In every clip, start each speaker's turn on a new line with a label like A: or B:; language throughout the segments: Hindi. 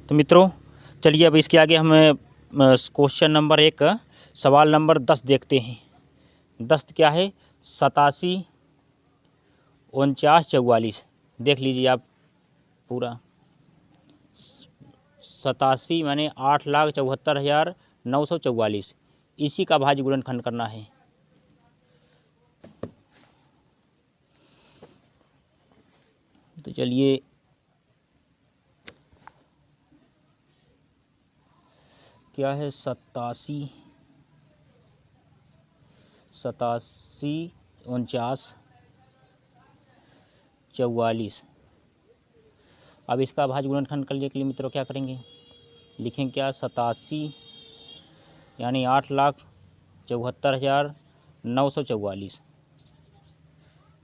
A: तो मित्रों चलिए अब इसके आगे हम क्वेश्चन नंबर 1 सवाल नंबर 10 देखते हैं। 10 क्या है? 87, 49, 44। देख लीजिए आप पूरा। 87 माने 8,74,944। इसी का भाज्य गुणनखंड करना है। तो चलिए क्या है? 87, 49, 44। अब इसका भाज्य गुणनखंड करने के लिए मित्रों क्या करेंगे? लिखेंगे क्या? 87 यानी 8,74,944।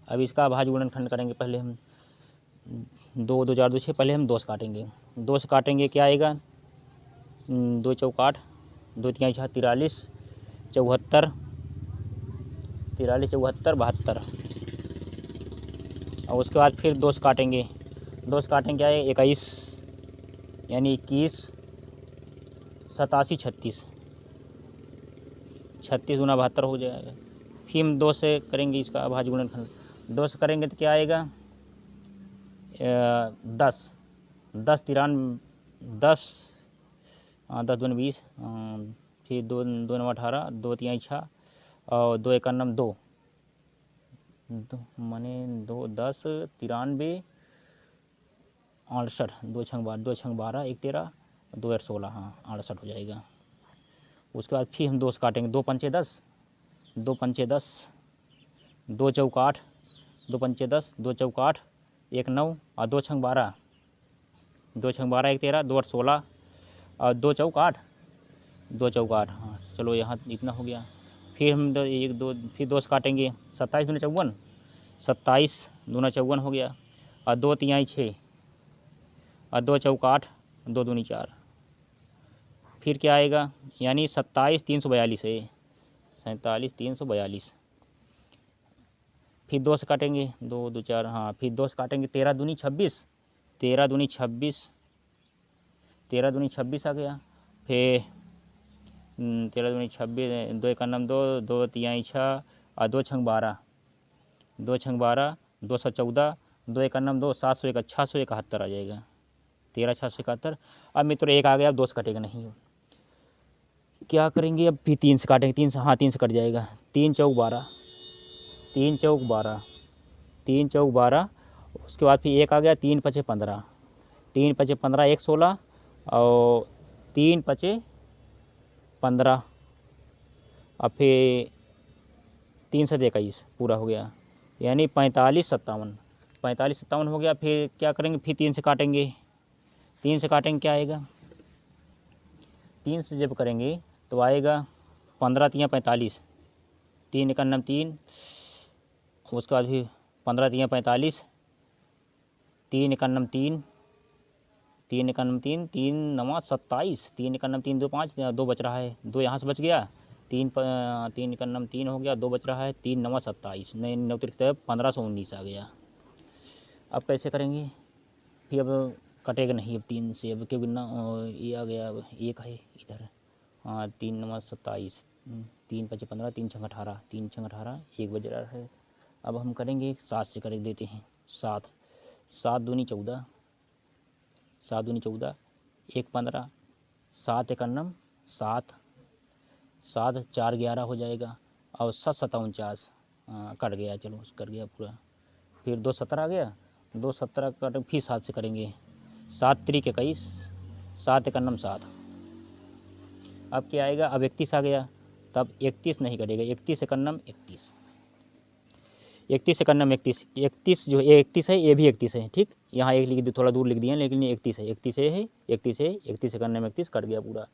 A: अब इसका भाज्य गुणनखंड करेंगे। पहले हम 2 2 4 2 6, पहले हम 2 से काटेंगे। 2 से काटेंगे क्या आएगा? 2 चौक 8, 2 तिहाई 6, 43, 74, 72। और उसके बाद फिर 2 से काटेंगे। 2 से काटेंगे क्या है? 21 यानी 21, 87, 36, 36 गुना 72 हो जाएगा। फिर हम 2 से करेंगे इसका भाज्य गुणनखंड। 2 से करेंगे तो क्या आएगा? 10, 10 93, 10 10 दूनी 20, फिर 2 2 9 18, 2 तिहाई 6 और 2 1 2 माने 2 10 93 68, 2 6 12, 2 6 12, 1 13, 2 8 16, हाँ 68 हो जाएगा। उसके बाद फिर हम 2 से काटेंगे। 2 पंचे 10, 2 पंचे 10, 2 चौक 8, 2 पंचे 10, 2 चौक 8, 1 9 और 2 6 12, 2 6 12, 1 13, 2 8 16 और 2 चौक 8, 2 चौक 8, हाँ चलो यहाँ इतना हो गया। फिर हम 1 2 फिर 2 से काटेंगे। 27 दूना 54, 27 दूना 54 हो गया। और 2 तिहाई 6 और 2 चौक 8, 2 दूनी 4। फिर क्या आएगा? यानी 27 342 है, 47 342। फिर 2 से काटेंगे। 2 2 4, हाँ फिर 2 से काटेंगे। 13 दूनी 26, 13 दूनी 26, 13 दूनी 26 आ गया। फिर 13 दूनी 26, 2 1 2, 2 तिहाई 6 और 2 6 12, 2 6 12, 214, 2 1 2, 701, 671 आ जाएगा। 13 671। अब मित्रों एक आ गया। अब 2 से कटेगा नहीं। क्या करेंगे? अब फिर 3 से काटेंगे। 3 से, हाँ 3 से कट जाएगा। 3 चौक 12, 3 चौक 12, 3 चौक 12। उसके बाद फिर 1 आ गया। 3 पचे 15, 3 पचे 15, 1 16 और 3 पचे 15। अब फिर 3 से 21 पूरा हो गया, यानी 45 57, 45 57 हो गया। फिर क्या करेंगे? फिर 3 से काटेंगे। 3 से काटेंगे क्या आएगा? 3 से जब करेंगे तो आएगा 15 तिहाई 45, 3 1 3। उसके बाद फिर 15 तिहाई 45, 3 1 3, 3 1 3, 3 9 27, 3 1 3 2 5, 2 बच रहा है, 2 यहाँ से बच गया। 3 3 1 3 हो गया, 2 बच रहा है। 3 9 27, 9 तिरक 1519 आ गया। अब कैसे करेंगे? फिर अब कटेगा नहीं अब 3 से, अब क्योंकि ना ये आ गया। अब 1 है इधर, हाँ 3 9 27, 3 5 15, 3 6 18, 3 6 18, 1 बज रहा है। अब हम करेंगे 7 से कर देते हैं। 7 7 दूनी 14, 7 दूनी 14, 1 15, 7 1 7, 7 4 11 हो जाएगा। और 7 7 49, कट गया। चलो कट गया पूरा। फिर 2 17 आ गया। 2 17 कट, फिर 7 से करेंगे। 7 3 21, 7 1 7। अब क्या आएगा? अब 31 आ गया। तब 31 नहीं कटेगा। 31 1 31, 31 1 31, 31 जो 31 है ये भी 31 है। ठीक, यहाँ एक लिख दिया, थोड़ा दूर लिख दिया, लेकिन ये 31 है, 31 है, 31 है, 31 1 31 कट गया पूरा।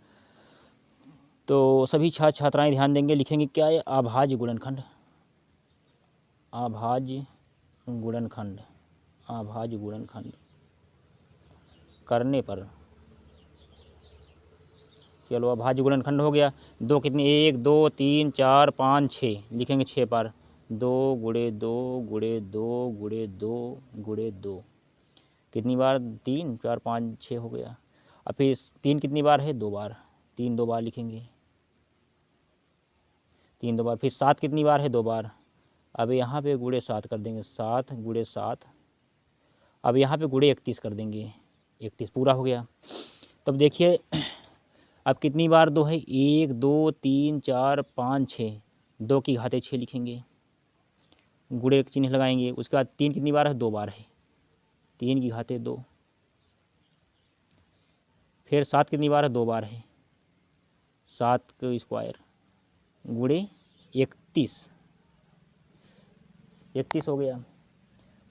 A: तो सभी छात्र छात्राएं ध्यान देंगे। लिखेंगे क्या है? अभाज्य गुणनखंड, अभाज्य गुणनखंड, अभाज्य गुणनखंड करने पर। चलो अभाज्य गुणनखंड हो गया। 2 कितनी? 1 2 3 4 5 6, लिखेंगे 6 पर। 2 गुणे 2 गुणे 2 गुणे 2 गुणे 2, कितनी बार? 3 4 5 6 हो गया। अब फिर 3 कितनी बार है, 2 बार, 3 2 बार लिखेंगे, 3 2 बार। फिर 7 कितनी बार है, 2 बार। अब यहाँ पे गुणे 7 कर देंगे, 7 गुणे 7। अब यहाँ पे गुणे 31 कर देंगे, 31 पूरा हो गया। तब देखिए अब कितनी बार 2 है, 1 2 3 4 5 6, 2 की घाते 6 लिखेंगे, गुणे एक चिन्ह लगाएंगे। उसके बाद 3 कितनी बार है, 2 बार है, 3 की घाते 2। फिर 7 कितनी बार है, 2 बार है, 7 का स्क्वायर गुणे 31, 31 हो गया।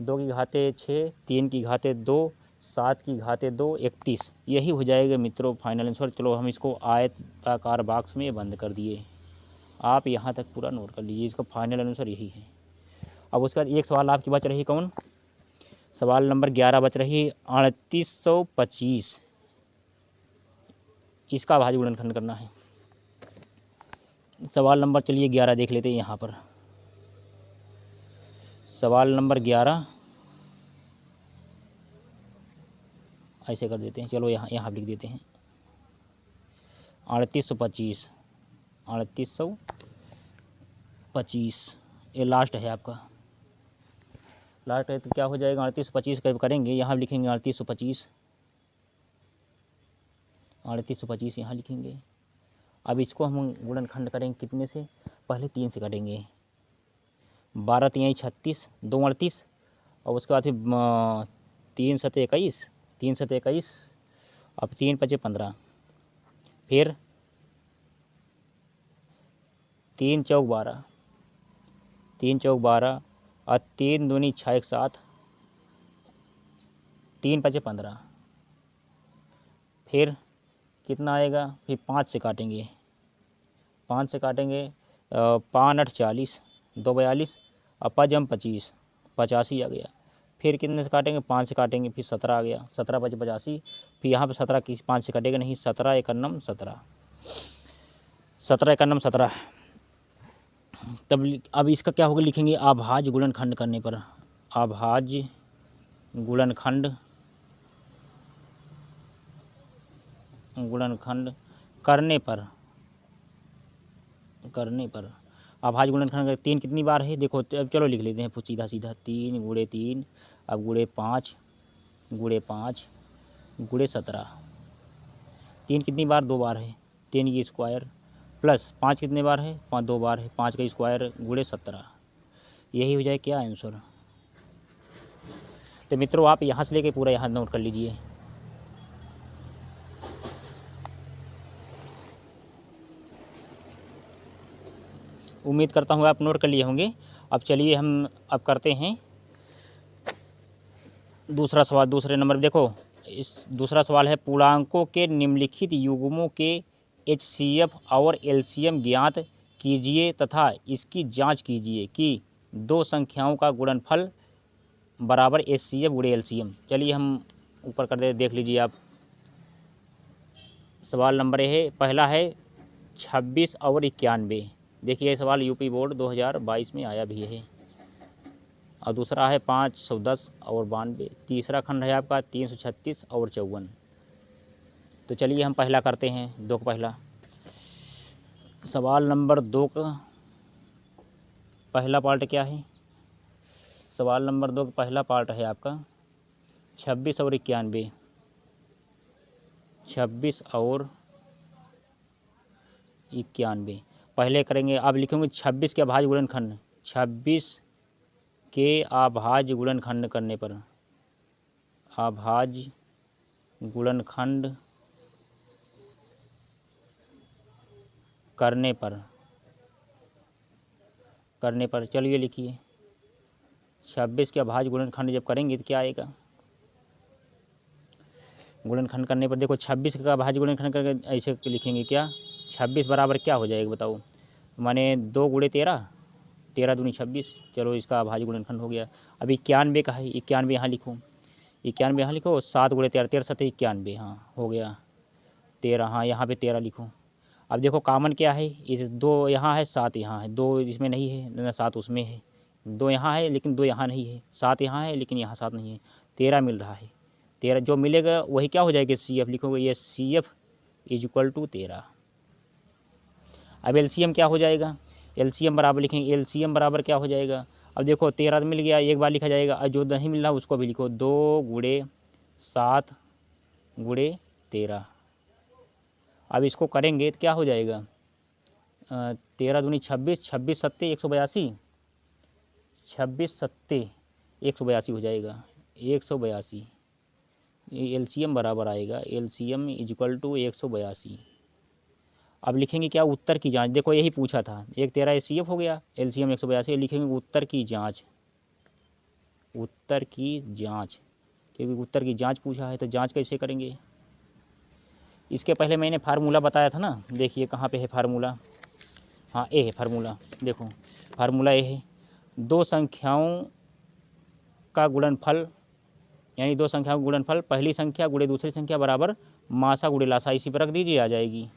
A: 2 की घाते 6, 3 की घाते 2, 7 की घाते 2, 31। यही हो जाएगा मित्रों फाइनल आंसर। चलो हम इसको आयताकार बॉक्स में बंद कर दिए, आप यहाँ तक पूरा नोट कर लीजिए, इसका फाइनल आंसर यही है। अब उसके बाद एक सवाल आपकी बच रही, कौन, सवाल नंबर 11 बच रही, 3825। इसका भाज्य गुणनखंड करना है। सवाल नंबर चलिए 11 देख लेते हैं यहाँ पर। सवाल नंबर 11 ऐसे कर देते हैं, चलो यहाँ लिख देते हैं 3825, 3825 ये लास्ट है आपका, लास्ट है। तो क्या हो जाएगा, 3825 करेंगे, यहाँ लिखेंगे 3825, 3825 यहाँ लिखेंगे। अब इसको हम गुणनखंड करेंगे कितने से, पहले 3 से करेंगे, 12 3 36, 2 38, और उसके बाद फिर 3 7 21, 3 7 21, अब 3 5 15, फिर 3 चौक 12, 3 चौक 12, और 3 दूनी 6 1 7, 3 5 15, फिर कितना आएगा, फिर 5 से काटेंगे, 5 से काटेंगे, 5 8 40, 2 42, और 5 हम 25, 85 आ गया। फिर कितने से काटेंगे, 5 से काटेंगे, फिर 17 आ गया, 17 5 85, फिर यहाँ पे 17 की 5 से काटेगा नहीं, 17 1 9 17, 17 1 9 17। तब अब इसका क्या होगा, लिखेंगे अभाज्य गुणनखंड करने पर, अभाज्य गुणनखंड करने पर अभाज्य गुणनखंड 3 कितनी बार है, देखो अब चलो लिख लेते हैं सीधा सीधा, 3 गुणे 3, अब गुणे 5 गुणे 5 गुणे 17, 3 कितनी बार, 2 बार है, 3 की स्क्वायर, प्लस 5 कितने बार है, 5 2 बार है, 5 का स्क्वायर गुणे 17। यही हो जाए क्या आंसर। तो मित्रों आप यहाँ से लेके पूरा यहाँ नोट कर लीजिए। उम्मीद करता हूँ आप नोट कर लिए होंगे। अब चलिए हम अब करते हैं दूसरा सवाल। दूसरे नंबर पर देखो, इस दूसरा सवाल है, पूर्णांकों के निम्नलिखित युग्मों के HCF और LCM ज्ञात कीजिए तथा इसकी जांच कीजिए कि 2 संख्याओं का गुणनफल बराबर HCF गुणे LCM। चलिए हम ऊपर कर दे, देख लीजिए आप। सवाल नंबर है, पहला है 26 और 91। देखिए सवाल यूपी बोर्ड 2022 में आया भी है। और दूसरा है 510 और 92। तीसरा खंड है आपका 336 और 54। तो चलिए हम पहला करते हैं, 2 का पहला। सवाल नंबर 2 का पहला पार्ट क्या है, सवाल नंबर 2 का पहला पार्ट है आपका 26 और 91। 26 और 91 पहले करेंगे। अब लिखेंगे 26 के अभाज्य गुणनखंड, 26 के अभाज्य गुणनखंड करने पर, अभाज्य गुणनखंड करने पर चलिए लिखिए 26 के अभाज्य गुणनखंड जब करेंगे तो क्या आएगा। गुणनखंड करने पर देखो 26 का अभाज्य गुणनखंड करके ऐसे लिखेंगे क्या, 26 बराबर क्या हो जाएगा बताओ, माने 2 गुणे 13, 13 दूनी 26। चलो इसका अभाज्य गुणनखंड हो गया। अब 91 का है, 91 यहाँ लिखो, 91 यहाँ लिखो, 7 गुणे 13, 13 7 91, हाँ हो गया 13, हाँ यहाँ पे 13 लिखो। अब देखो कॉमन क्या है, इस 2 यहाँ है, 7 यहाँ है, 2 इसमें नहीं है ना, 7 उसमें है, 2 यहाँ है लेकिन 2 यहाँ नहीं है, 7 यहाँ है लेकिन यहाँ 7 नहीं है, 13 मिल रहा है। 13 जो मिलेगा वही क्या हो जाएगा, सी एफ लिखोगे, ये C F is equal to 13। अब एलसीएम क्या हो जाएगा, एलसीएम बराबर लिखेंगे, एलसीएम बराबर क्या हो जाएगा, अब देखो 13 मिल गया, एक बार लिखा जाएगा, और जो नहीं मिल रहा उसको भी लिखो, 2 गुणे 7 गुणे 13। अब इसको करेंगे तो क्या हो जाएगा, 13 दूनी 26, 26 सत्ते 182, 26 सत्ते 182 हो जाएगा, 182। एलसीएम बराबर आएगा, एलसीएम इज इक्वल टू 182। अब लिखेंगे क्या, उत्तर की जांच, देखो यही पूछा था, एक 13 एचसीएफ हो गया, एलसीएम 182, लिखेंगे उत्तर की जांच, उत्तर की जांच, क्योंकि उत्तर की जांच पूछा है तो जांच कैसे करेंगे। इसके पहले मैंने फार्मूला बताया था ना, देखिए कहाँ पे है फार्मूला, हाँ ए है फार्मूला, देखो फार्मूला ए है, दो संख्याओं का गुणनफल, यानी दो संख्याओं का गुणनफल, पहली संख्या गुणे दूसरी संख्या बराबर मासा गुणे लासा, इसी पर रख दीजिए, आ जाएगी।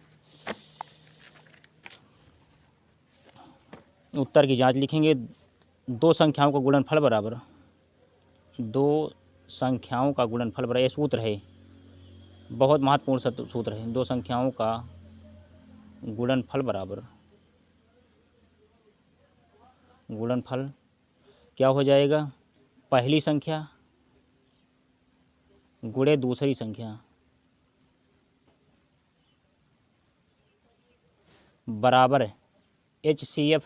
A: उत्तर की जांच लिखेंगे, दो संख्याओं का गुणनफल बराबर, दो संख्याओं का गुणनफल बराबर, ये सूत्र है, बहुत महत्वपूर्ण सूत्र है, दो संख्याओं का गुणनफल बराबर, गुणनफल क्या हो जाएगा, पहली संख्या गुणे दूसरी संख्या बराबर HCF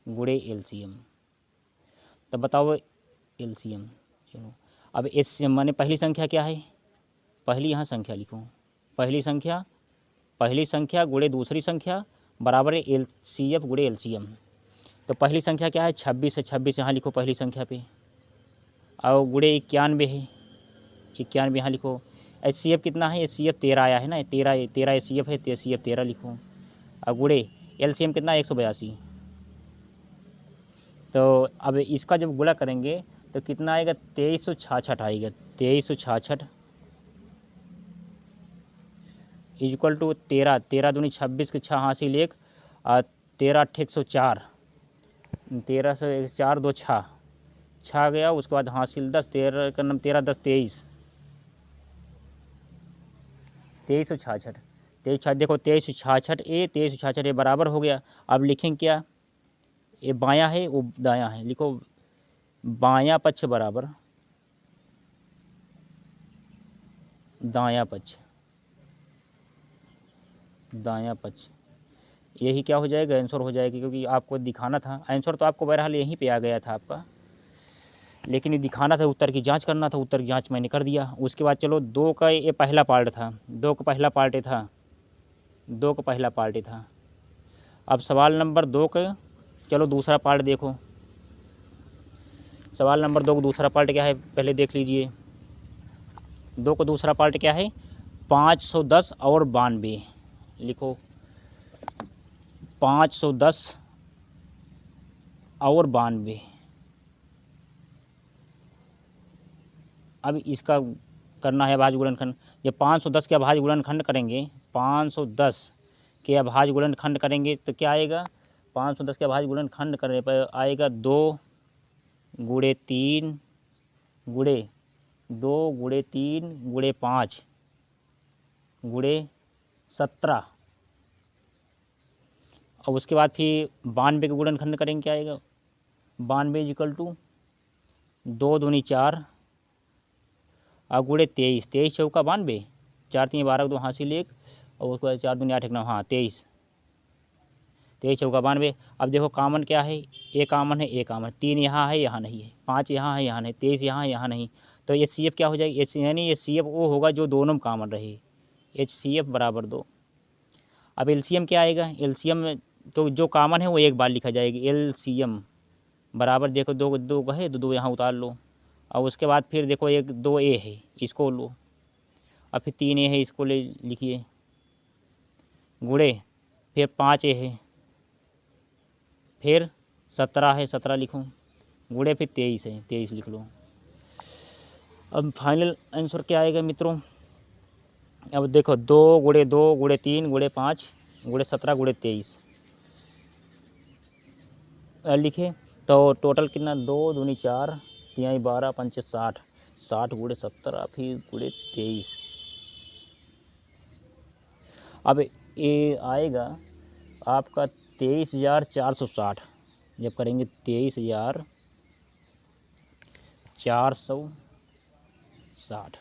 A: गुणे LCM। तब बताओ LCM, चलो अब HCM माने पहली संख्या क्या है, पहली यहाँ संख्या लिखो, पहली संख्या गुणे दूसरी संख्या बराबर है LCF गुणे LCM। तो पहली संख्या क्या है, 26 है, 26 यहाँ लिखो पहली संख्या पे, और गुणे 91 है, 91 यहाँ लिखो। HCF कितना है, HCF 13 आया है ना, 13 HCF है, HCF 13 लिखो, और गुणे LCM कितना 182। तो अब इसका जब गुणा करेंगे तो कितना आएगा, 2366 आएगा, 2366 इक्वल टू 13, 13 दूनी 26 के 6 हासिल 1, और 13 8 104, 13 से 4 2 6 गया, उसके बाद हासिल 10, 13 का नाम 13 10 23, 2366, 23 देखो 2366 ए 2366 ए बराबर हो गया। अब लिखेंगे क्या, ये बायां है वो दायां है, लिखो बायां पक्ष बराबर दायां पक्ष, दायां पक्ष, यही क्या हो जाएगा, आंसर हो जाएगा, क्योंकि आपको दिखाना था, आंसर तो आपको बहरहाल यहीं पे आ गया था आपका, लेकिन ये दिखाना था, उत्तर की जांच करना था, उत्तर की जांच मैंने कर दिया। उसके बाद चलो 2 का ये पहला पार्ट था, 2 का पहला पार्ट था, 2 का पहला पार्ट था। अब सवाल नंबर 2 का चलो दूसरा पार्ट देखो, सवाल नंबर 2 का दूसरा पार्ट क्या है पहले देख लीजिए। 2 का दूसरा पार्ट क्या है, 510 और 92 लिखो, 510 और 92। अब इसका करना है अभाज्य गुणनखंड, ये 510 के अभाज्य गुणनखंड करेंगे, 510 के अभाज्य गुणनखंड करेंगे तो क्या आएगा, 510 के अभाज्य गुणनखंड करने पर आएगा 2 गुणे 3 गुणे 2 गुणे 3 गुणे 5 गुणे 17, और उसके बाद फिर 92 के गुणनखंड करेंगे, क्या आएगा, 92 इक्वल टू 2 दूनी 4 और गुणे 23, 23 चौका 92, 4 3 12 2 हासिल 1, और उसके बाद 4 दूनी 8 1 9, हाँ 23, 23 चौका 92। अब देखो कामन क्या है, ए कामन है, ए कामन, 3 यहाँ है यहाँ नहीं है, 5 यहाँ है यहाँ नहीं, 23 यहाँ है यहाँ नहीं, तो HCF क्या हो जाएगी, यानी HCF वो होगा जो दोनों में कामन रहे, HCF बराबर 2। अब LCM क्या आएगा, LCM तो जो कामन है वो एक बार लिखा जाएगी, LCM बराबर देखो 2 2 है तो 2 यहाँ उतार लो, और उसके बाद फिर देखो 1 2 ए है इसको लो, और फिर 3 ए है इसको ले लिखिए, गुणे फिर 5 ए है, फिर 17 है 17 लिखो, गुणे फिर 23 है 23 लिख लो। अब फाइनल आंसर क्या आएगा मित्रों, अब देखो 2 गुणे 2 गुणे 3 गुणे 5 गुणे 17 गुणे 23 लिखे, तो टोटल कितना, 2 दूनी 4 3 12 5 60 60 गुणे 70 और फिर गुणे 23। अब ये आएगा आपका 23,460। जब करेंगे 23,460,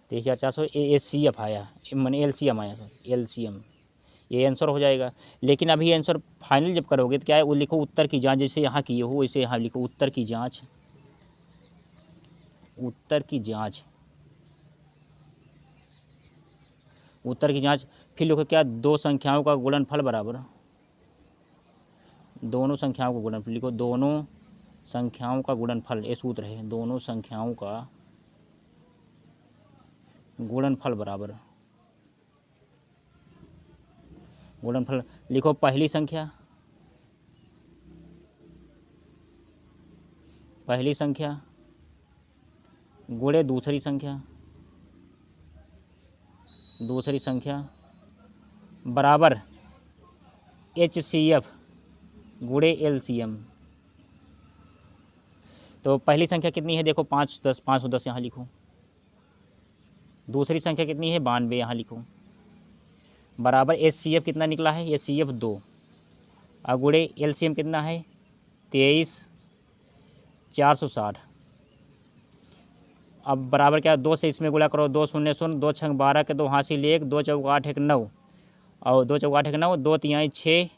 A: 23,400 ACF आया, मैंने LCM आया था, LCM ये आंसर हो जाएगा। लेकिन अभी आंसर फाइनल जब करोगे तो क्या है, वो लिखो उत्तर की जांच, जैसे यहाँ किए हो वैसे यहाँ लिखो उत्तर की जांच, उत्तर की जांच, उत्तर की जांच। फिर लिखो क्या, दो संख्याओं का गुणनफल बराबर, दोनों संख्याओं का गुणनफल लिखो, दोनों संख्याओं का गुणनफल, ये सूत्र है, दोनों संख्याओं का गुणनफल बराबर, गुणनफल लिखो पहली संख्या, पहली संख्या गुणे दूसरी संख्या, दूसरी संख्या बराबर HCF गुणे LCM। तो पहली संख्या कितनी है देखो 510, 510 यहाँ लिखो। दूसरी संख्या कितनी है 92, यहाँ लिखो। बराबर HCF कितना निकला है, HCF 2 और गुणे LCM कितना है 23,460। अब बराबर क्या, 2 से इसमें गुणा करो, 2 शून्य शून्य, 2 छंग 12 के 2 हासिल 1, 2 चौक 8 1 9 और 2 चौक 8 1 9, 2 तिहाई 6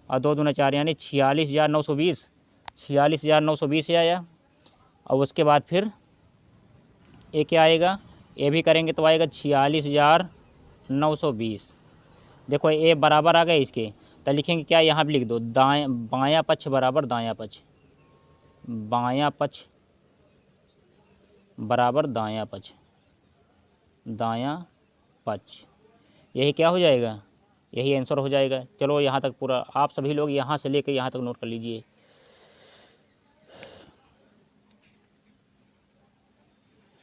A: और 2 दूना 4 यानी 46,920, 46,920 आया। और उसके बाद फिर ये क्या आएगा, ये भी करेंगे तो आएगा 46,920। देखो ये बराबर आ गए इसके, तो लिखेंगे क्या, यहाँ भी लिख दो दाएं बायां पक्ष बराबर दायां पक्ष, बायां पक्ष बराबर दायां पक्ष, दायां पक्ष, यही क्या हो जाएगा, यही आंसर हो जाएगा। चलो यहाँ तक पूरा आप सभी लोग यहाँ से लेकर यहाँ तक नोट कर लीजिए।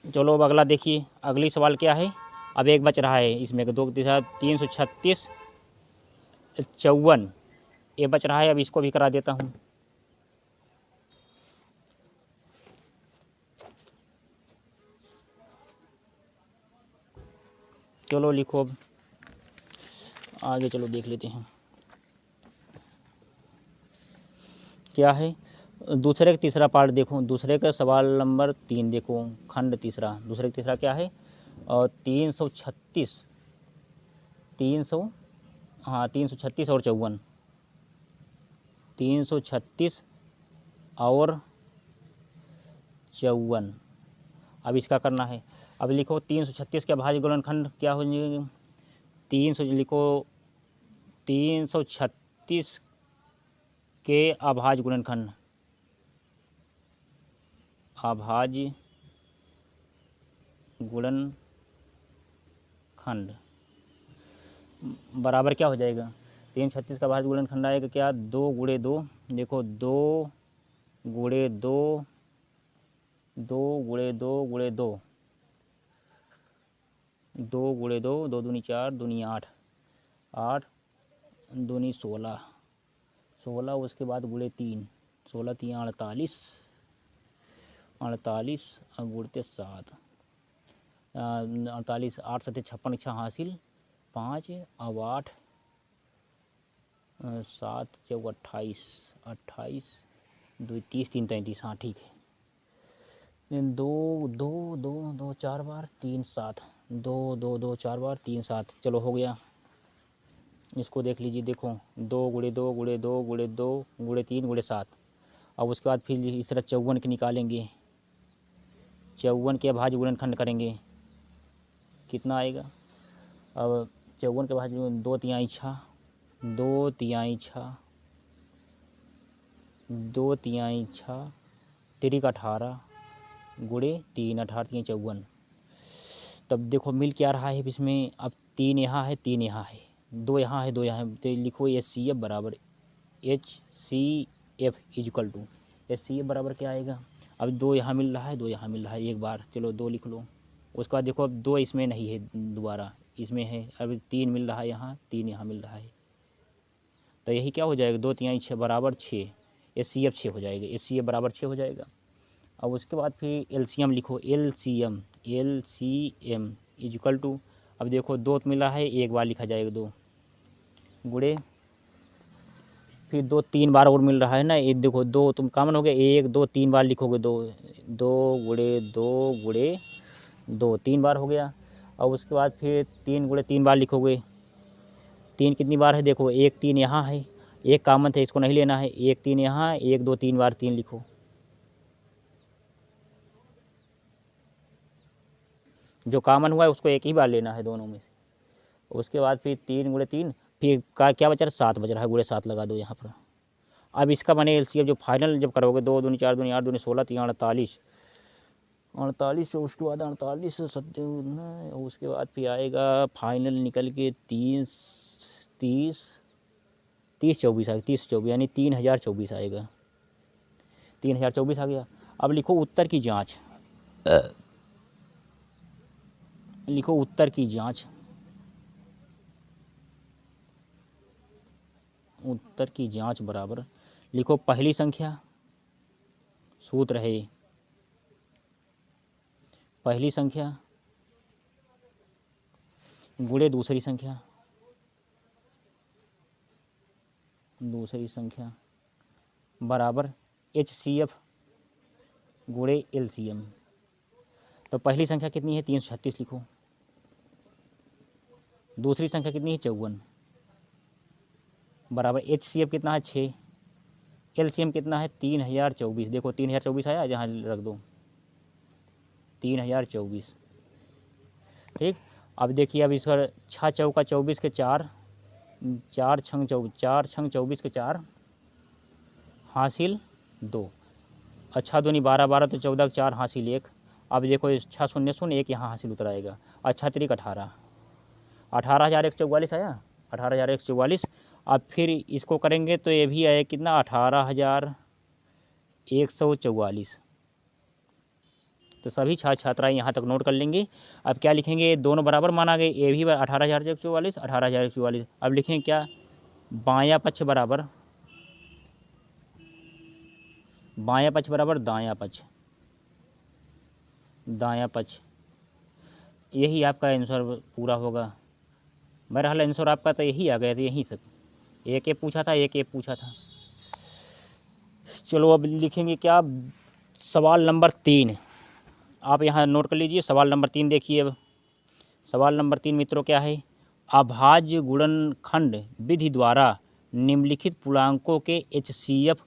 A: चलो अब अगला देखिए, अगली सवाल क्या है। अब एक बच रहा है इसमें 2 336 54, ये बच रहा है, अब इसको भी करा देता हूँ। चलो लिखो अब आगे, चलो देख लेते हैं क्या है। दूसरे का तीसरा पार्ट देखो, दूसरे का सवाल नंबर 3 देखो, खंड तीसरा, दूसरे का तीसरा क्या है, और 336, 300 हाँ 336 और 54, 336 और 54। अब इसका करना है। अब लिखो 336 के अभाज्य गुणनखंड क्या हो जाएगा, 300 लिखो, 336 के अभाज्य गुणनखंड, अभाज्य गुणनखंड बराबर क्या हो जाएगा, 336 का अभाज्य गुणनखंड आएगा क्या, 2 गुणे 2, देखो 2 गुणे 2, 2 गुणे 2 गुणे 2, 2 गुणे 2, 2 दूनी 4, दूनी 8, 8 दूनी 16, 16 उसके बाद गुणे 3, 16 3 48, 48 और गुणते 7, 48 8 7 56 इच्छा हासिल 5 अब 8 7 चौक 28, 28 2 30 3 33, हाँ ठीक है। 2 2 2 2 4 बार 3 7, 2 2 2 4 बार 3 7, चलो हो गया। इसको देख लीजिए, देखो 2 गुणे 2 गुणे 2 गुणे 2 गुणे 3 गुणे 7। अब उसके बाद फिर इस तरह 54 के निकालेंगे, 54 के अभाज्य गुणनखंड करेंगे, कितना आएगा। अब 54 के अभाज्य 2 तिहाई 6, 2 तिहाई 6, 2 तिहाई 6 3 18 गुणे 3, 18 3 54। तब देखो मिल क्या रहा है इसमें, अब 3 यहाँ है 3 यहाँ है, 2 यहाँ है 2 यहाँ है, तो लिखो HCF बराबर HCF इक्वल टू, HCF बराबर क्या आएगा। अब 2 यहाँ मिल रहा है 2 यहाँ मिल रहा है, एक बार चलो 2 लिख लो। उसके बाद देखो अब 2 इसमें नहीं है, दोबारा इसमें है, अब 3 मिल रहा है यहाँ, 3 यहाँ मिल रहा है, तो यही क्या हो जाएगा, 2 3 6 बराबर 6, HCF 6 हो जाएगा, HCF बराबर 6 हो जाएगा। अब उसके बाद फिर एलसीएम लिखो, एलसीएम इज इक्वल टू, अब देखो 2 तो मिला है, एक बार लिखा जाएगा 2 गुणे, फिर 2 3 बार और मिल रहा है ना, ये देखो 2 तुम कॉमन हो गया, 1 2 3 बार लिखोगे, 2 2 गुणे 2 गुणे 2 3 बार हो गया। और उसके बाद फिर 3 गुणे 3 बार लिखोगे, 3 कितनी बार है देखो, 1 3 यहाँ है, एक कॉमन थे इसको नहीं लेना है, 1 3 यहाँ, 1 2 3 बार 3 लिखो, जो कॉमन हुआ है उसको एक ही बार लेना है दोनों में से। उसके बाद फिर 3 गुणे 3, फिर का क्या बच रहा है, 7 बच रहा है, गुणे 7 लगा दो यहाँ पर। अब इसका बने एलसीएम जो फाइनल जब करोगे, 2 दूनी 4 दूनी 8 दूनी 16 3 48 48, उसके बाद 48 57, उसके बाद फिर आएगा फाइनल निकल के 30 30 30 24 आएगा, 30 24 यानी 3024 आएगा, 3024 आ गया। अब लिखो उत्तर की जांच, लिखो उत्तर की जांच, उत्तर की जांच बराबर लिखो पहली संख्या, सूत्र है पहली संख्या गुणे दूसरी संख्या, दूसरी संख्या बराबर HCF गुणे LCM। तो पहली संख्या कितनी है, 336 लिखो, दूसरी संख्या कितनी है 54, बराबर HCF कितना है 6, LCM कितना है 3024, देखो 3024 आया, जहाँ रख दो 3024, ठीक। अब देखिए, अब इसका 6 चौका 24 के 4, 4 छंग 24 के 4 हासिल 2, अच्छा दूनी 12 12 तो 14 के 4 हासिल 1। अब देखो 6 शून्य शून्य 1 यहाँ हासिल उतर आएगा, अच्छा तरीक 18, 18,144 आया, 18,144। अब फिर इसको करेंगे तो ये भी आए कितना, 18,144। तो सभी छात्राएँ यहाँ तक नोट कर लेंगे। अब क्या लिखेंगे, दोनों बराबर माना गए, ये भी 18,144 18,144। अब लिखेंगे क्या, बायां पक्ष बराबर, बायां पक्ष बराबर दायां पक्ष, दायां पक्ष, यही आपका आंसर पूरा होगा। बहरहाल आंसर आपका तो यही आ गया था, यहीं से एक पूछा था, एक पूछा था। चलो अब लिखेंगे क्या, सवाल नंबर 3, आप यहाँ नोट कर लीजिए। सवाल नंबर 3 देखिए, अब सवाल नंबर 3 मित्रों क्या है, अभाज्य गुणनखंड विधि द्वारा निम्नलिखित पूर्णांकों के HCF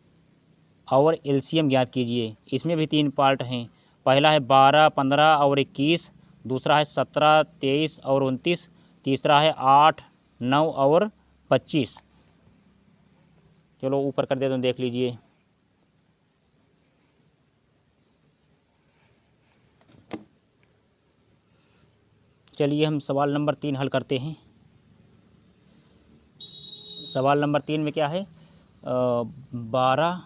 A: और LCM ज्ञात कीजिए। इसमें भी 3 पार्ट हैं, पहला है 12 15 और 21, दूसरा है 17 23 और 29, तीसरा है 8 9 और 25। चलो ऊपर कर देता हूँ, देख लीजिए। चलिए हम सवाल नंबर 3 हल करते हैं। सवाल नंबर 3 में क्या है, 12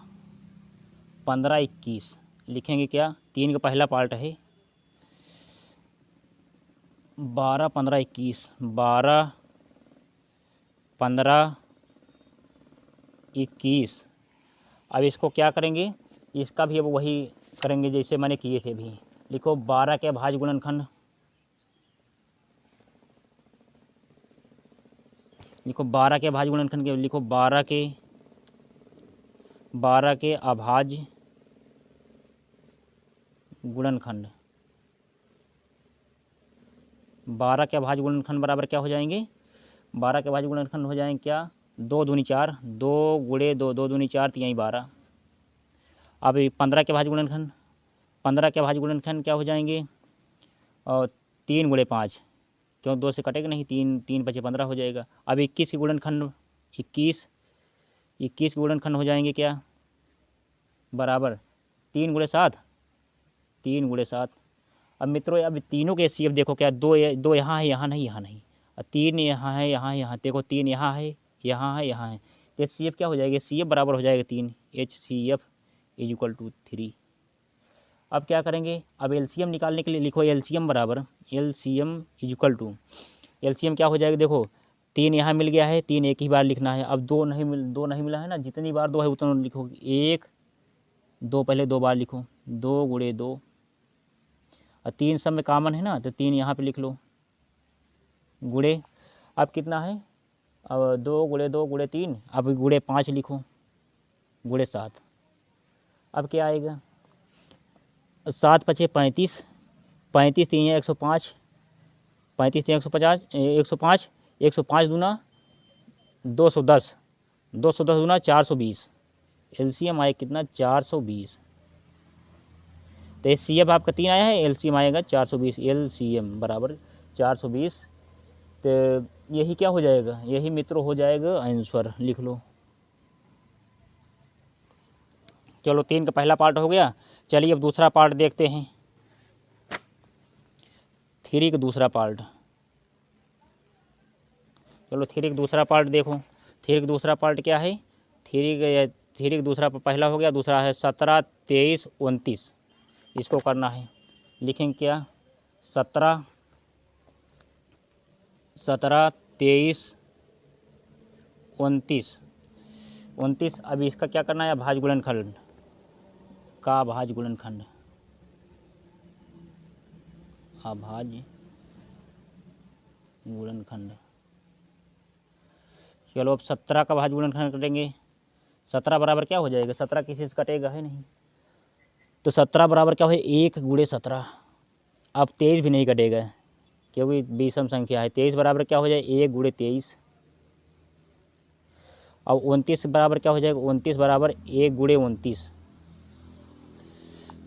A: 15 21 लिखेंगे क्या, 3 का पहला पार्ट है 12 15 21, 12 15 21। अब इसको क्या करेंगे, इसका भी अब वही करेंगे जैसे मैंने किए थे भी। लिखो 12 के अभाज्य गुणनखंड, लिखो 12 के अभाज्य गुणनखंड के, लिखो 12 के अभाज्य गुणनखंड, 12 के अभाज्य गुणनखंड बराबर क्या हो जाएंगे, 12 के अभाज्य गुणनखंड हो जाएंगे क्या, 2 दूनी 4, 2 गुणे 2, 2 दूनी 4 3 12। अब 15 के अभाज्य गुणनखंड, 15 के अभाज्य गुणनखंड क्या हो जाएंगे, और 3 गुणे 5, क्यों 2 से कटेगा नहीं, 3 3 5 15 हो जाएगा। अब 21 के गुणनखंड, 21 के गुणनखंड हो जाएंगे क्या, बराबर 3 गुणे 7, 3 गुणे 7। अब मित्रों अब तीनों के HCF देखो क्या, दो यहाँ है, यहाँ नहीं, यहाँ नहीं, और 3 यहाँ है, यहाँ देखो 3 यहाँ है, यहाँ है, यहाँ है, तो HCF क्या हो जाएगा, HCF बराबर हो जाएगा 3, HCF इज इक्वल टू 3। अब क्या करेंगे, अब LCM निकालने के लिए लिखो LCM बराबर, LCM is equal to, LCM क्या हो जाएगा, देखो 3 यहाँ मिल गया है, 3 एक ही बार लिखना है। अब 2 नहीं मिला है ना, जितनी बार 2 है उतना लिखो, 1 2 पहले 2 बार लिखो, 2 गुणे 2 और 3 सब में कॉमन है ना, तो 3 यहाँ पे लिख लो गुणे, अब कितना है, अब 2 गुणे 2 गुणे 3, अब गुणे 5 लिखो, गुणे 7। अब क्या आएगा, 7 पचे 35, 35 3 है 105, 35 3 150, 105, 105 दूना 210, 210 दूना 420, एलसीएम आए कितना 420। तो एचसीएफ आपका 3 आया है, एलसीएम आएगा 420, एलसीएम बराबर 420। तो यही क्या हो जाएगा, यही मित्रों हो जाएगा आंसर, लिख लो। चलो 3 का पहला पार्ट हो गया। चलिए अब दूसरा पार्ट देखते हैं, 3 का दूसरा पार्ट। चलो 3 का दूसरा पार्ट देखो। 3 का दूसरा पार्ट क्या है, 3 का दूसरा पहला हो गया, दूसरा है 17 23 29। इसको करना है, लिखेंगे क्या, 17 23 29 29। अब इसका क्या करना है, भाज्य गुणनखंड का, भाज्य गुणनखंड, अभाज्य गुणनखंड। चलो अब 17 का भाज्य गुणनखंड करेंगे। 17 बराबर क्या हो जाएगा, 17 किसी से कटेगा है नहीं, तो 17 बराबर क्या है 1 गुणे 17। अब 23 भी नहीं कटेगा क्योंकि विषम संख्या है। 23 बराबर क्या हो जाए 1 गुणे 23। अब 29 बराबर क्या हो जाएगा, 29 बराबर 1 गुणे 29।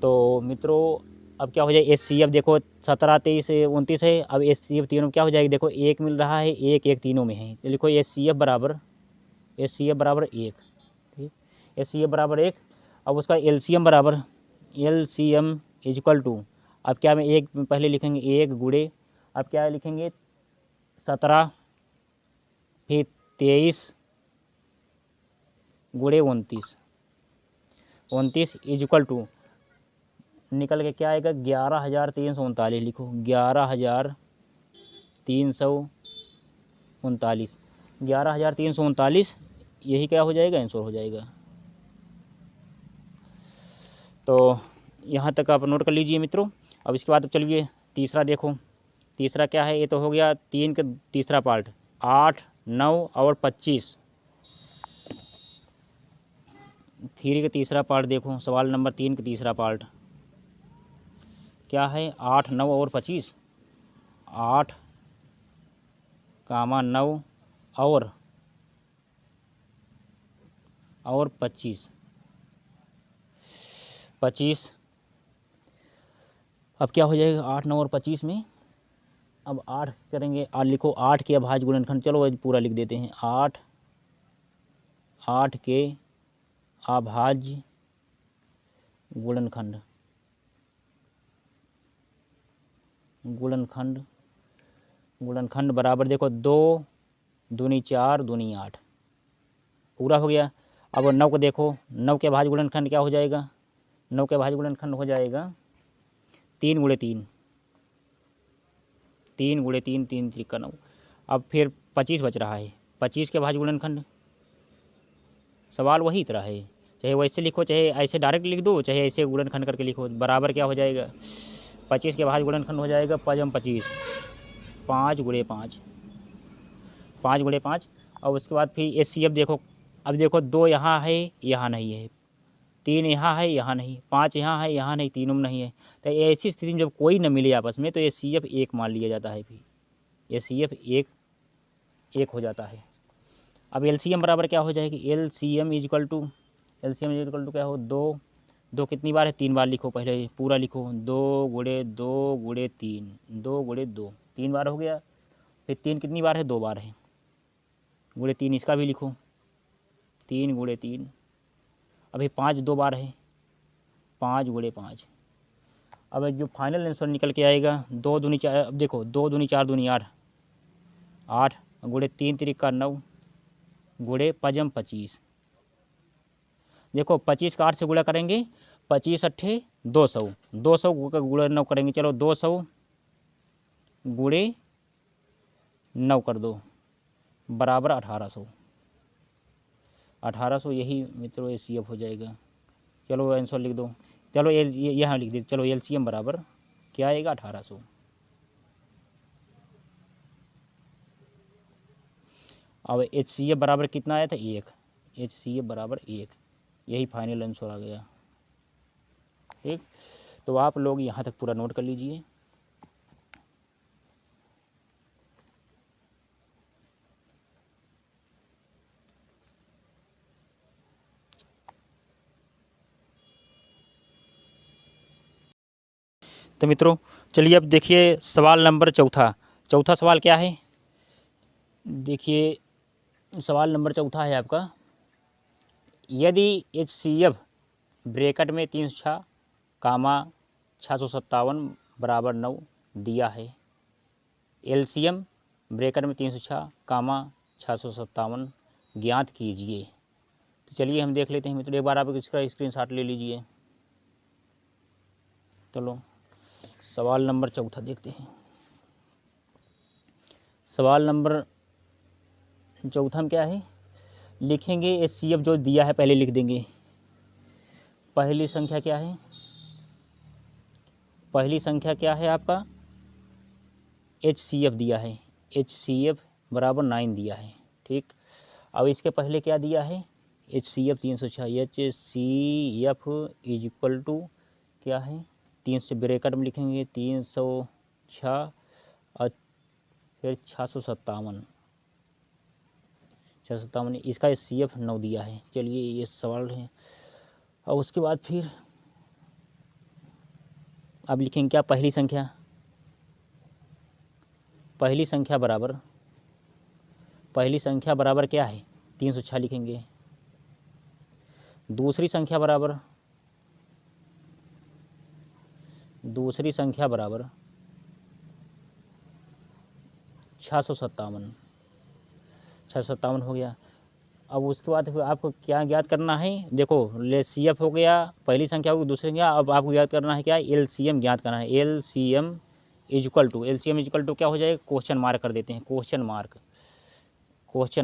A: तो मित्रों अब क्या हो जाए, एचसीएफ देखो 17 23 29 है। अब एचसीएफ तीनों क्या हो जाएगी, देखो 1 मिल रहा है, 1 1 तीनों में है, तो लिखो एचसीएफ बराबर 1, ठीक, एचसीएफ बराबर 1। अब उसका एलसीएम बराबर, एलसीएम इजक्वल टू, अब क्या में 1 पहले लिखेंगे 1 गुणे, अब क्या लिखेंगे 17 फिर 23 गुणे 29, 29 इजक्वल टू निकल के क्या आएगा 11,339 लिखो, 11,339, 11,339 यही क्या हो जाएगा, आंसर हो जाएगा। तो यहाँ तक आप नोट कर लीजिए मित्रों। अब इसके बाद चलिए तीसरा देखो। तीसरा क्या है, ये तो हो गया 3 का तीसरा पार्ट, 8 9 और 25। 3 का तीसरा पार्ट देखो, सवाल नंबर 3 का तीसरा पार्ट क्या है, 8 9 और 25, 8 9 और 25। अब क्या हो जाएगा 8 9 और 25 में, अब 8 करेंगे, लिखो 8 के अभाज्य गुणनखंड, चलो पूरा लिख देते हैं, 8 के अभाज्य गुणनखंड, गुणनखंड बराबर देखो 2 दूनी 4 दूनी 8, पूरा हो गया। अब 9 को देखो, 9 के अभाज्य गुणनखंड क्या हो जाएगा, 9 के अभाज्य गुणनखंड हो जाएगा 3 गुणे 3, 3 गुणे 3, 3 3 9। अब फिर 25 बच रहा है, 25 के अभाज्य गुणनखंड, सवाल वही तरह है, चाहे वैसे लिखो चाहे ऐसे डायरेक्ट लिख दो, चाहे ऐसे गुणनखंड करके लिखो, बराबर क्या हो जाएगा 25 के अभाज्य गुणनखंड हो जाएगा 5 25, 5 गुणे 5, 5 गुणे 5। और उसके बाद फिर एचसीएफ देखो, अब देखो 2 यहाँ है यहाँ नहीं है, 3 यहाँ है यहाँ नहीं, 5 यहाँ है यहाँ नहीं, तीनों में नहीं है। तो ऐसी स्थिति में जब कोई न मिले आपस में तो एचसीएफ 1 मान लिया जाता है, फिर एचसीएफ 1 हो जाता है। अब एलसीएम बराबर क्या हो जाएगी, एलसीएम इजक्वल टू क्या हो 2 कितनी बार है 3 बार लिखो, पहले पूरा लिखो 2 गुणे 2 गुणे 3, 2 गुणे 2 3 बार हो गया। फिर 3 कितनी बार है 2 बार है, गुणे 3 इसका भी लिखो 3 गुणे 3। अभी 5 2 बार है, 5 गुणे 5। अब जो फाइनल आंसर निकल के आएगा 2 दूनी 4, अब देखो 2 दूनी 4 दूनी 8, 8 गुणे 3 3 9 गुणे 5 25। देखो 25 का 8 से गुणा करेंगे, 25 अट्ठे 200, 200 का गुणा 9 करेंगे, चलो 200 गुणे 9 कर दो बराबर 1800, 1800 यही मित्रों एचसीएफ हो जाएगा। चलो आंसर लिख दो, चलो यहाँ लिख दीजिए, चलो एलसीएम बराबर क्या आएगा 1800। अब HCF बराबर कितना आया था 1, HCF बराबर 1, यही फाइनल आंसर आ गया। ठीक, तो आप लोग यहाँ तक पूरा नोट कर लीजिए। तो मित्रों चलिए अब देखिए सवाल नंबर चौथा सवाल क्या है। देखिए सवाल नंबर चौथा है आपका, यदि HCF ब्रैकेट में 306 कामा 657 बराबर 9 दिया है, LCM ब्रैकेट में 306 कामा 657 ज्ञात कीजिए। तो चलिए हम देख लेते हैं मित्रों, एक बार आप इसका स्क्रीनशॉट ले लीजिए। चलो सवाल नंबर चौथा देखते हैं। सवाल नंबर चौथा में क्या है, लिखेंगे HCF जो दिया है पहले लिख देंगे। पहली संख्या क्या है, पहली संख्या क्या है आपका, HCF दिया है, HCF बराबर 9 दिया है। ठीक, अब इसके पहले क्या दिया है, HCF 306, HCF is equal to क्या है 300 ब्रैकेट में लिखेंगे 306 और फिर 657, इसका HCF 9 दिया है। चलिए ये सवाल है। और उसके बाद फिर अब लिखेंगे क्या, पहली संख्या, पहली संख्या बराबर क्या है 306 लिखेंगे। दूसरी संख्या बराबर 657 हो गया। अब उसके बाद फिर आपको क्या ज्ञात करना है, देखो LCF हो गया, पहली संख्या होगी, दूसरी संख्या। अब आपको ज्ञात करना है क्या, LCM ज्ञात करना है। LCM इज इक्वल टू क्या हो जाएगा, क्वेश्चन मार्क कर देते हैं, क्वेश्चन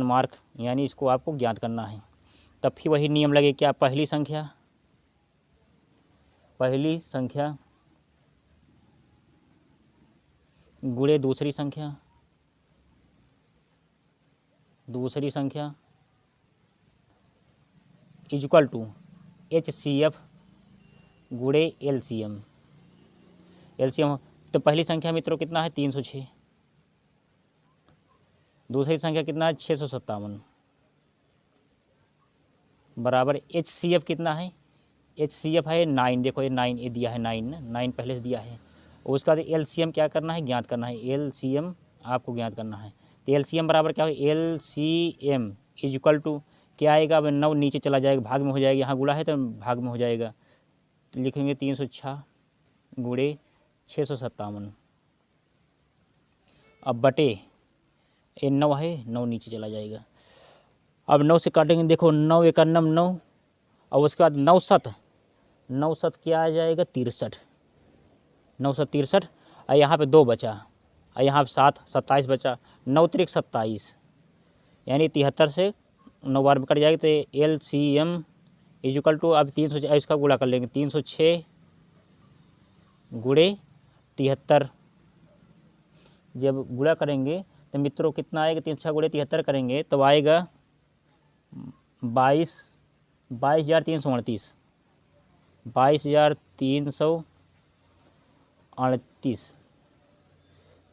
A: मार्क यानी इसको आपको ज्ञात करना है। तब फिर वही नियम लगे, क्या पहली संख्या गुणे दूसरी संख्या इज इक्वल टू HCF गुणे LCM। तो पहली संख्या मित्रों कितना है 306, दूसरी संख्या कितना है 657 बराबर HCF कितना है, HCF है 9, देखो ये 9 ये दिया है, 9 पहले से दिया है। और उसका LCM क्या करना है, ज्ञात करना है, LCM आपको ज्ञात करना है। तो LCM बराबर क्या हो, LCM इज इक्वल टू क्या आएगा, अब 9 नीचे चला जाएगा, भाग में हो जाएगा, यहाँ गुणा है तो भाग में हो जाएगा। तो लिखेंगे 306 गुणे 657, अब बटे ये 9 है, 9 नीचे चला जाएगा। अब 9 से काटेंगे, देखो 9 1 9, और उसके बाद 9 7 क्या आ जाएगा 63, 963, और यहाँ पे 2 बचा, और यहाँ पे 7 27 बचा, 9 3 27 यानी 73 से 9 बार में कट जाएगी। तो LCM इज इक्वल टू, अब 300 इसका गुणा कर लेंगे, 306 गुणे 73, जब गुणा करेंगे तो मित्रों कितना आएगा, 306 गुणे 73 करेंगे तो आएगा 22,338,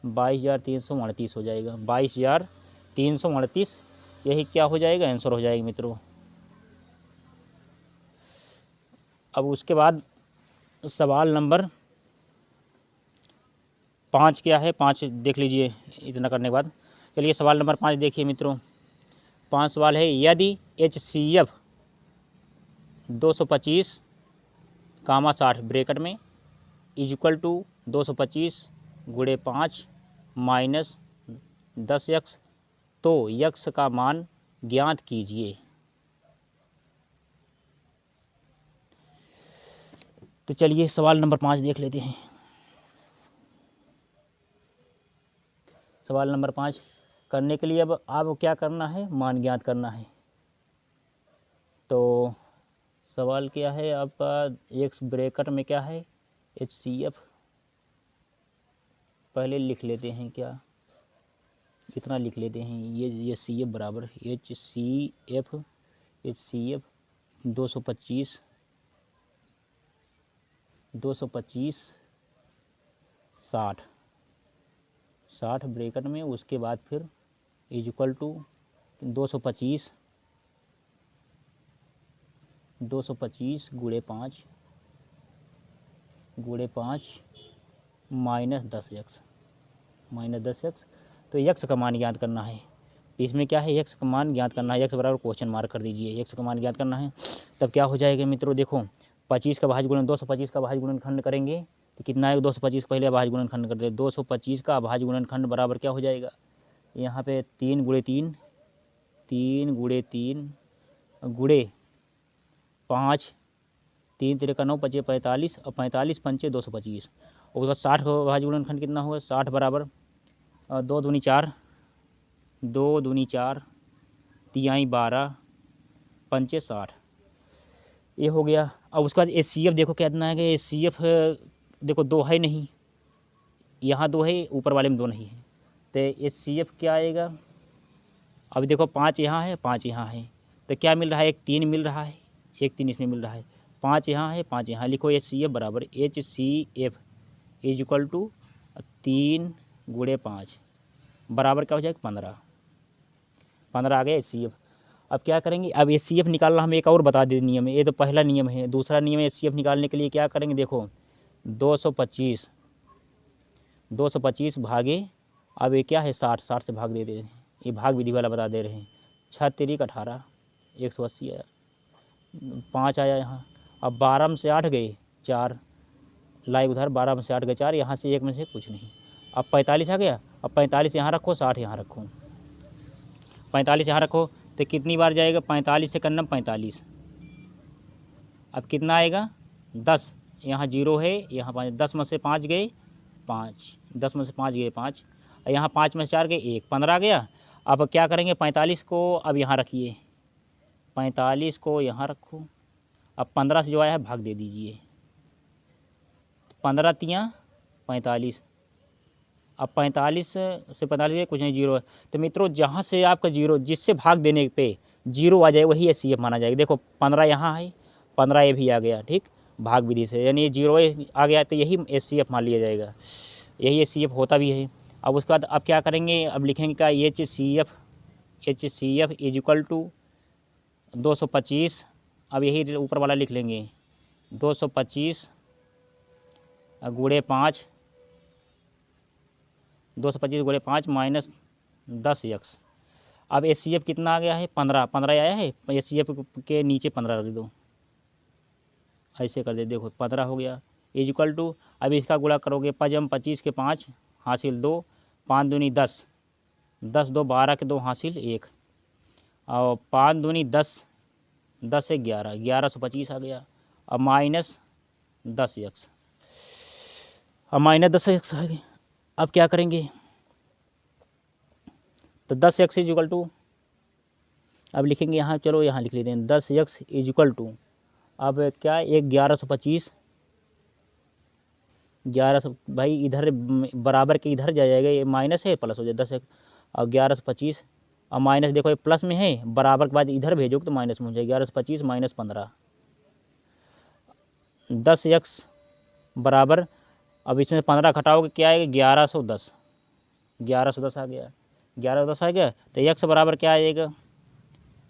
A: 22,338 हो जाएगा, 22,338 यही क्या हो जाएगा, आंसर हो जाएगा मित्रों। अब उसके बाद सवाल नंबर 5 क्या है, 5 देख लीजिए इतना करने के बाद। चलिए सवाल नंबर 5 देखिए मित्रों, 5 सवाल है, यदि HCF 225 कामा 60 ब्रैकेट में इज इक्वल टू 225 गुणे 5 माइनस 10x, तो x का मान ज्ञात कीजिए। तो चलिए सवाल नंबर 5 देख लेते हैं। सवाल नंबर 5 करने के लिए अब आपको क्या करना है, मान ज्ञात करना है। तो सवाल क्या है आपका, एक्स ब्रैकेट में क्या है, HCF। पहले लिख लेते हैं, क्या इतना लिख लेते हैं, ये CF बराबर HCF 225 60 ब्रैकेट में, उसके बाद फिर इक्वल टू 225 गुणे 5 माइनस 10x। तो x का मान ज्ञात करना है, इसमें क्या है, x का मान ज्ञात करना है, x बराबर क्वेश्चन मार्क कर दीजिए, x का मान ज्ञात करना है। तब क्या हो जाएगा मित्रों, देखो 25 का भाज्य गुणन 225 का भाज्य गुणनखंड करेंगे तो कितना है, 225 पहले भाज्य गुणनखंड कर दे, 225 का भाज्य गुणनखंड बराबर क्या हो जाएगा, यहाँ पे 3 गुणे 3 गुणे 5, 3 3 का 9 5 45 और 45 पंचे 225, और उसका 60 का भाज्य गुणनखंड कितना होगा, 60 बराबर 2 दूनी 4 तिहाई 12 पंचे 60, ये हो गया। अब उसके बाद HCF देखो कितना है कि HCF देखो 2 है नहीं, यहाँ 2 है, ऊपर वाले में 2 नहीं है, तो HCF क्या आएगा, अब देखो 5 यहाँ है 5 यहाँ है, तो क्या मिल रहा है, एक 3 मिल रहा है, एक 3 इसमें मिल रहा है, 5 यहाँ है 5 यहाँ, लिखो HCF बराबर HCF इज इक्वल टू 3 गुणे 5 बराबर क्या हो जाएगा, 15 आ गया HCF। अब क्या करेंगे, अब HCF निकालना हमें एक और बता दे नियम है, ये तो पहला नियम है, दूसरा नियम है HCF निकालने के लिए क्या करेंगे, देखो 225 भागे, अब ये क्या है 60 से भाग दे रहे हैं, ये भाग विधि वाला बता दे रहे हैं, 6 3 18 180 आया, 5 आया यहाँ, अब 12 में से 8 गए 4 लाए उधर, 12 में से 8 गए 4, यहाँ से 1 में से कुछ नहीं, अब 45 आ गया, अब 45 यहाँ रखो, 60 यहाँ रखो, 45 यहाँ रखो, तो कितनी बार जाएगा, 45 से करना 45, अब कितना आएगा 10, यहाँ 0 है, यहाँ 5, 10 में से 5 गए 5, 10 में से 5 गए 5, यहाँ 5 में से 4 गए 1, 15 आ गया। अब क्या करेंगे, 45 को अब यहाँ रखिए, 45 को यहाँ रखो, अब 15 से जो आया है भाग दे दीजिए, 15 तियाँ 45, अब 45 से 45 कुछ नहीं 0 है, तो मित्रों जहाँ से आपका 0, जिससे भाग देने पे 0 आ जाए वही HCF माना जाएगा। देखो 15 यहाँ है, 15 ये भी आ गया, ठीक, भाग विधि से, यानी 0 आ गया तो यही HCF मान लिया जाएगा, यही HCF होता भी है। अब उसके बाद अब क्या करेंगे, अब लिखेंगे क्या, HCF इज इक्वल टू 225, अब यही ऊपर वाला लिख लेंगे, 225 गुणे 5 माइनस 10x। अब HCF कितना आ गया है, 15 आया है, HCF के नीचे 15 रख दो, ऐसे कर दे, देखो 15 हो गया, इज इक्वल टू, अब इसका गुणा करोगे, 25 के 5 हासिल 2, 5 दूनी 10, 10 2 12 के 2 हासिल 1, और 5 दूनी 10, 10 से 11, 1125 आ गया, अब माइनस 10x, अब माइनस 10x आ गया। अब क्या करेंगे, तो 10x इज इक्वल टू, अब लिखेंगे यहाँ, चलो यहाँ लिख लेते हैं, 10x इज इक्वल टू, अब क्या, एक 1125, 1100 भाई इधर बराबर के इधर जाएगा, ये माइनस है प्लस हो जाए 10x, और 1125, अब माइनस देखो ये प्लस में है, बराबर के बाद इधर भेजोगे तो माइनस में हो जाएगा, 1125 माइनस 15, 10x बराबर, अब इसमें 15 घटाओगे क्या आएगा, 1110 आ गया, 1110 आ गया, तो x बराबर क्या आएगा,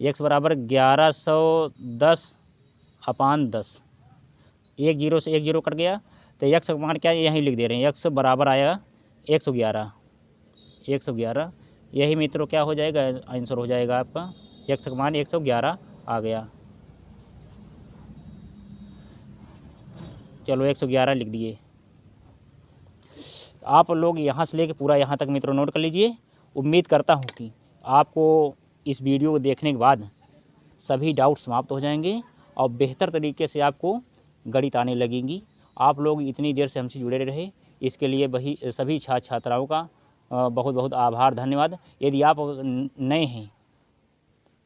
A: x बराबर 1110 अपान 10, 1 0 से 1 0 कट गया, तो x का मान क्या है, यहीं लिख दे रहे हैं, x बराबर आएगा 111, यही मित्रों क्या हो जाएगा, आंसर हो जाएगा आपका, x का मान 111 आ गया। चलो 111 लिख दिए। आप लोग यहाँ से लेके पूरा यहाँ तक मित्रों नोट कर लीजिए। उम्मीद करता हूँ कि आपको इस वीडियो को देखने के बाद सभी डाउट समाप्त हो जाएंगे और बेहतर तरीके से आपको गणित आने लगेंगी। आप लोग इतनी देर से हमसे जुड़े रहे, इसके लिए सभी छात्राओं का बहुत बहुत आभार, धन्यवाद। यदि आप नए हैं,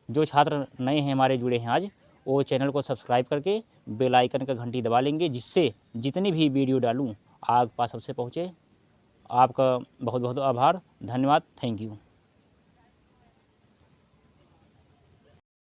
A: जो छात्र नए हैं हमारे जुड़े हैं आज, वो चैनल को सब्सक्राइब करके बेल आइकन का घंटी दबा लेंगे, जिससे जितनी भी वीडियो डालूँ आप पास सबसे पहुँचे। आपका बहुत बहुत आभार, धन्यवाद, थैंक यू।